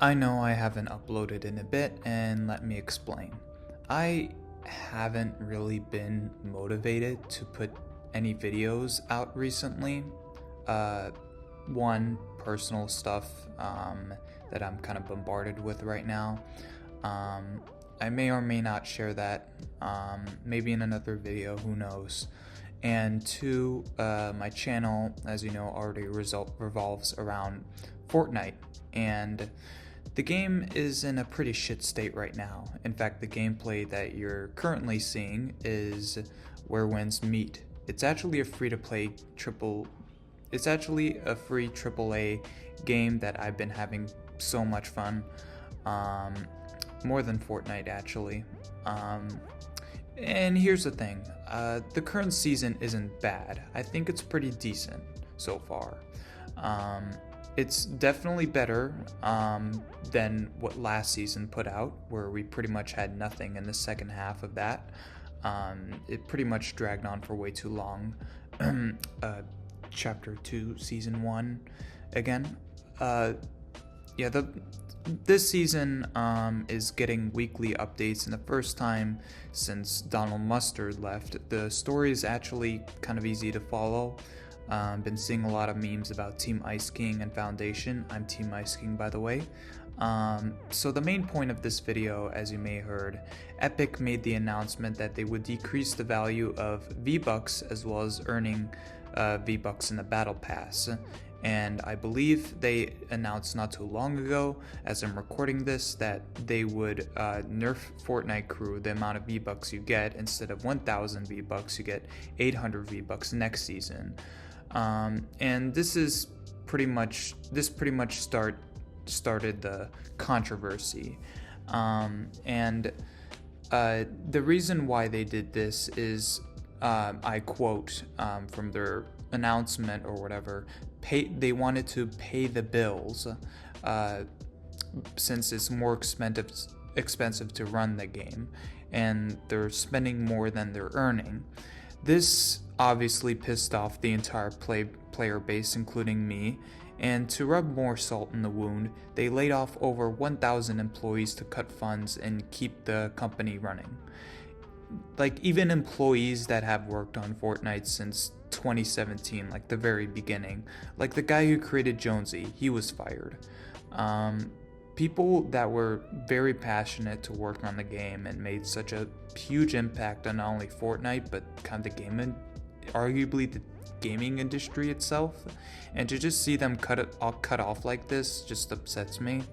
I know I haven't uploaded in a bit, and let me explain. I haven't really been motivated to put any videos out recently. Uh, One, personal stuff that I'm kind of bombarded with right now. Um, I may or may not share that, maybe in another video, who knows. And two, my channel, as you know, already revolves around Fortnite, and the game is in a pretty shit state right now. In fact, the gameplay that you're currently seeing is Where Winds Meet. It's actually a free-to-play It's actually a free AAA game that I've been having so much fun. More than Fortnite, actually. And here's the thing. The current season isn't bad. I think it's pretty decent so far. It's definitely better than what last season put out, where we pretty much had nothing in the second half of that. It pretty much dragged on for way too long. Chapter 2, Season 1 again. This season is getting weekly updates, and the first time since Donald Mustard left. The story is actually kind of easy to follow. Been seeing a lot of memes about Team Ice King and Foundation. I'm Team Ice King, by the way. So the main point of this video, as you may have heard, Epic made the announcement that they would decrease the value of V-Bucks as well as earning V-Bucks in the Battle Pass. And I believe they announced not too long ago, as I'm recording this, that they would nerf Fortnite Crew. The amount of V-Bucks you get, instead of 1,000 V-Bucks, you get 800 V-Bucks next season. And this pretty much started the controversy. The reason why they did this is, I quote from their announcement or whatever, they wanted to pay the bills, since it's more expensive to run the game, and they're spending more than they're earning. This obviously pissed off the entire player base, including me, and to rub more salt in the wound, they laid off over 1,000 employees to cut funds and keep the company running. Like, even employees that have worked on Fortnite since 2017, like the very beginning, like the guy who created Jonesy, he was fired. People that were very passionate to work on the game and made such a huge impact on not only Fortnite but kind of arguably the gaming industry itself, and to just see them cut off like this just upsets me.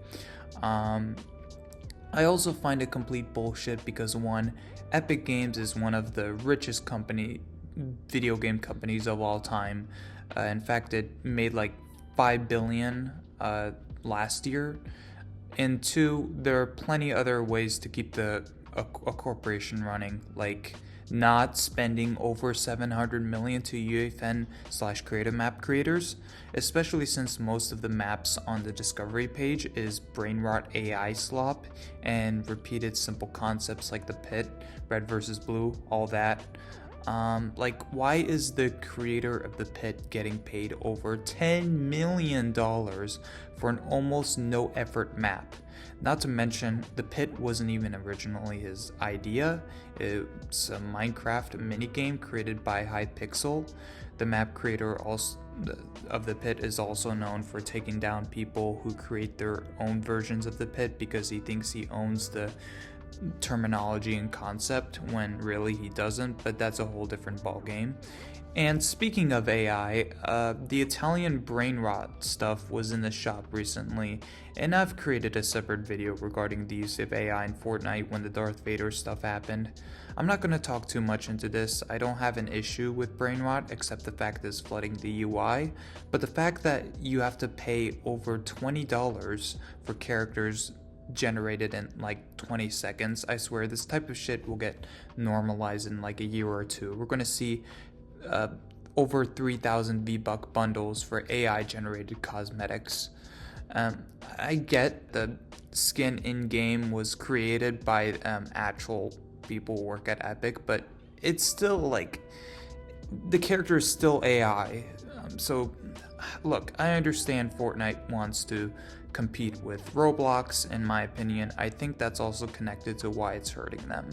I also find it complete bullshit because, one, Epic Games is one of the richest video game companies of all time. In fact, it made like $5 billion last year. And two, there are plenty other ways to keep a corporation running, like not spending over $700 million to UFN/creative map creators, especially since most of the maps on the discovery page is brain rot AI slop and repeated simple concepts like the pit, red versus blue, all that. Like, why is the creator of the pit getting paid over $10 million for an almost no effort map? Not to mention, the pit wasn't even originally his idea. It's a Minecraft minigame created by Hypixel. The map creator of the pit is also known for taking down people who create their own versions of the pit because he thinks he owns the terminology and concept, when really he doesn't, but that's a whole different ballgame. And speaking of AI, the Italian brain rot stuff was in the shop recently, and I've created a separate video regarding the use of AI in Fortnite when the Darth Vader stuff happened. I'm not going to talk too much into this. I don't have an issue with brain rot except the fact that it's flooding the UI, but the fact that you have to pay over $20 for characters generated in like 20 seconds, I swear this type of shit will get normalized in like a year or two. We're going to see over 3,000 V-Buck bundles for AI generated cosmetics. I get the skin in-game was created by actual people who work at Epic, but it's still like, the character is still AI. So look, I understand Fortnite wants to compete with Roblox, in my opinion. I think that's also connected to why it's hurting them.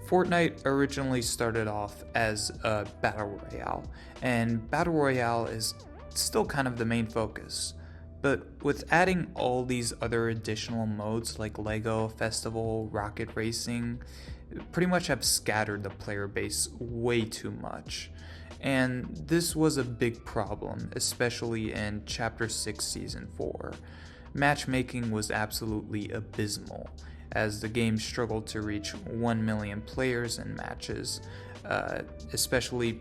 Fortnite originally started off as a battle royale, and battle royale is still kind of the main focus. But with adding all these other additional modes like Lego, Festival, Rocket Racing, pretty much have scattered the player base way too much. And this was a big problem, especially in Chapter 6 Season 4. Matchmaking was absolutely abysmal, as the game struggled to reach 1 million players in matches, especially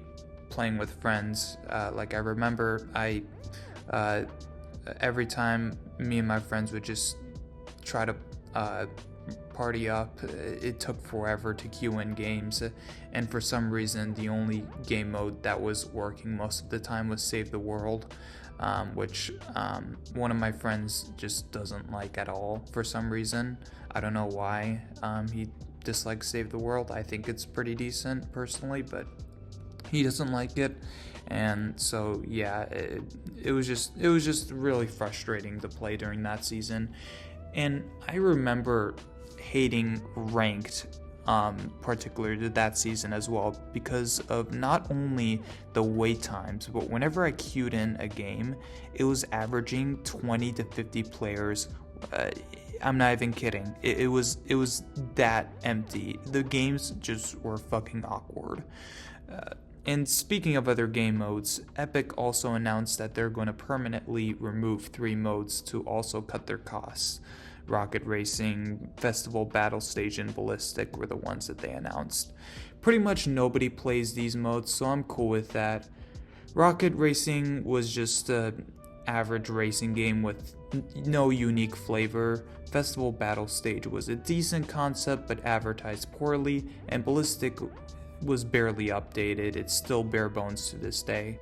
playing with friends. Like I remember, every time me and my friends would just try to party up, it took forever to queue in games, and for some reason the only game mode that was working most of the time was Save the World, which one of my friends just doesn't like at all for some reason. I don't know why he dislikes Save the World. I think it's pretty decent personally, but he doesn't like it. And so yeah, it was just really frustrating to play during that season. And I remember hating ranked, particularly that season as well, because of not only the wait times, but whenever I queued in a game, it was averaging 20 to 50 players. I'm not even kidding. It was that empty. The games just were fucking awkward. And speaking of other game modes, Epic also announced that they're going to permanently remove 3 modes to also cut their costs. Rocket Racing, Festival, Battle Stage, and Ballistic were the ones that they announced. Pretty much nobody plays these modes, so I'm cool with that. Rocket Racing was just an average racing game with no unique flavor. Festival Battle Stage was a decent concept but advertised poorly, and Ballistic was barely updated. It's still bare bones to this day.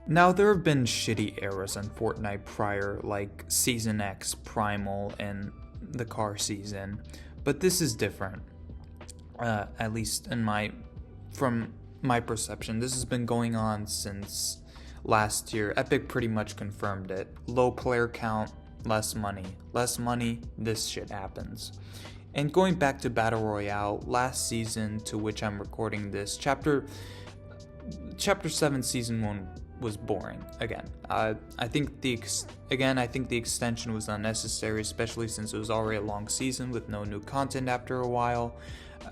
Now, there have been shitty eras on Fortnite prior, like Season X, Primal, and the car season, but this is different. At least from my perception, this has been going on since last year. Epic pretty much confirmed it. Low player count, less money. Less money, this shit happens. And going back to Battle Royale, last season to which I'm recording this, Chapter 7 Season 1 was boring again. I think the extension was unnecessary, especially since it was already a long season with no new content after a while.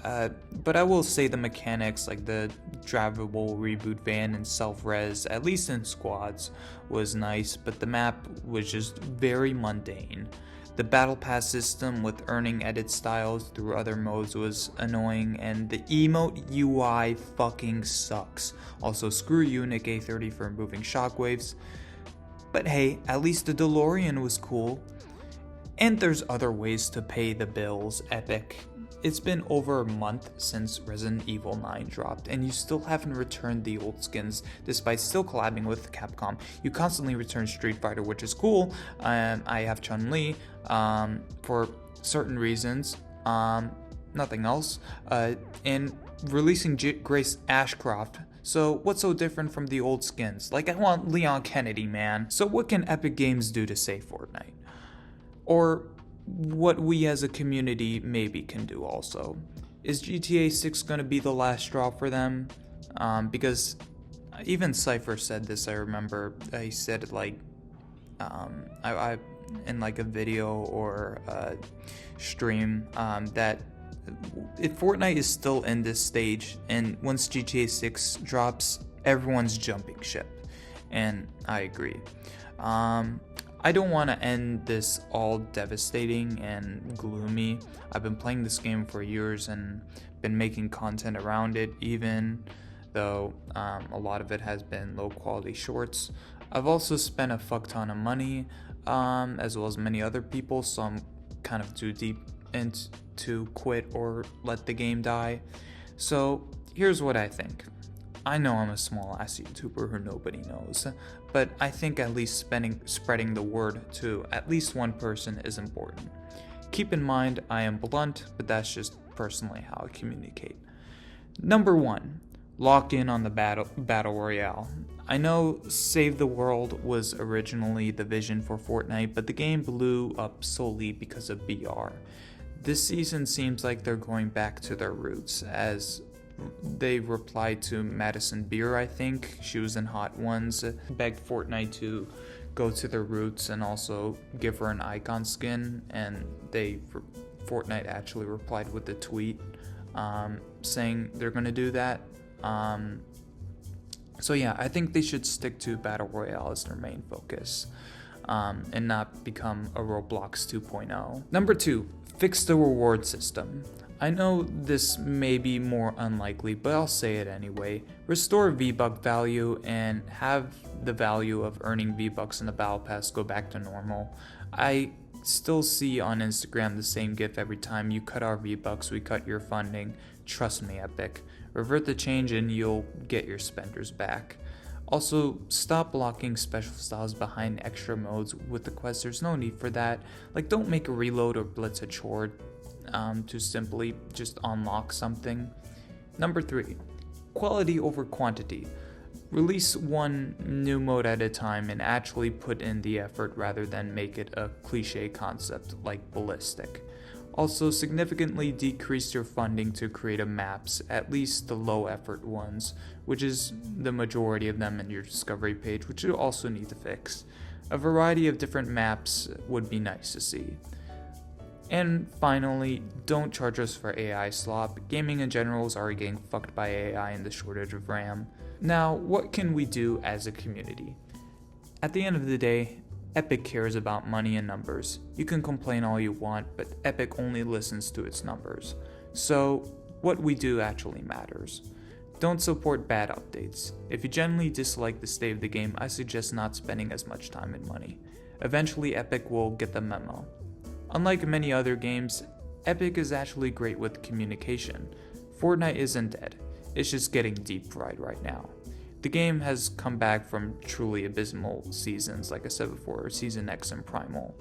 But I will say the mechanics, like the drivable reboot van and self-res, at least in squads, was nice, but the map was just very mundane. The battle pass system with earning edit styles through other modes was annoying, and the emote UI fucking sucks. Also, screw you, Nick A30, for removing shockwaves. But hey, at least the DeLorean was cool. And there's other ways to pay the bills, Epic. It's been over a month since Resident Evil 9 dropped, and you still haven't returned the old skins, despite still collabing with Capcom. You constantly return Street Fighter, which is cool. I have Chun-Li for certain reasons, nothing else, and releasing Grace Ashcroft. So what's so different from the old skins? Like, I want Leon Kennedy, man. So what can Epic Games do to save Fortnite? Or what we as a community maybe can do also. Is GTA 6 going to be the last straw for them? Because even Cypher said this, I remember. He said, like, I in like a video or a stream, that if Fortnite is still in this stage, and once GTA 6 drops, everyone's jumping ship. And I agree. I don't want to end this all devastating and gloomy. I've been playing this game for years and been making content around it, even though a lot of it has been low quality shorts. I've also spent a fuck ton of money, as well as many other people, so I'm kind of too deep into quit or let the game die. So here's what I think. I know I'm a small ass YouTuber who nobody knows, but I think at least spreading the word to at least one person is important. Keep in mind, I am blunt, but that's just personally how I communicate. Number 1, lock in on the battle royale. I know Save the World was originally the vision for Fortnite, but the game blew up solely because of BR. This season seems like they're going back to their roots, as they replied to Madison Beer, I think. She was in Hot Ones, begged Fortnite to go to their roots and also give her an icon skin, and Fortnite actually replied with a tweet saying they're going to do that. So yeah, I think they should stick to Battle Royale as their main focus, and not become a Roblox 2.0. Number 2, fix the reward system. I know this may be more unlikely, but I'll say it anyway. Restore vbuck value and have the value of earning V-Bucks in the Battle Pass go back to normal. I still see on Instagram the same gif every time: you cut our V-Bucks, we cut your funding. Trust me, Epic. Revert the change and you'll get your spenders back. Also, stop blocking special styles behind extra modes with the quest. There's no need for that. Like, don't make a reload or blitz a chore to simply just unlock something. Number 3, quality over quantity. Release one new mode at a time and actually put in the effort rather than make it a cliche concept like ballistic. Also, significantly decrease your funding to creative maps, at least the low effort ones, which is the majority of them in your discovery page, which you also need to fix. A variety of different maps would be nice to see. And finally, don't charge us for AI slop. Gaming in general is already getting fucked by AI and the shortage of RAM. Now, what can we do as a community? At the end of the day, Epic cares about money and numbers. You can complain all you want, but Epic only listens to its numbers. So, what we do actually matters. Don't support bad updates. If you genuinely dislike the state of the game, I suggest not spending as much time and money. Eventually, Epic will get the memo. Unlike many other games, Epic is actually great with communication. Fortnite isn't dead, it's just getting deep fried right now. The game has come back from truly abysmal seasons, like I said before, Season X and Primal.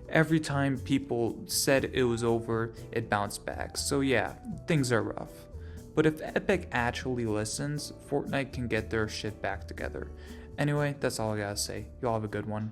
Every time people said it was over, it bounced back. So yeah, things are rough. But if Epic actually listens, Fortnite can get their shit back together. Anyway, that's all I gotta say. Y'all have a good one.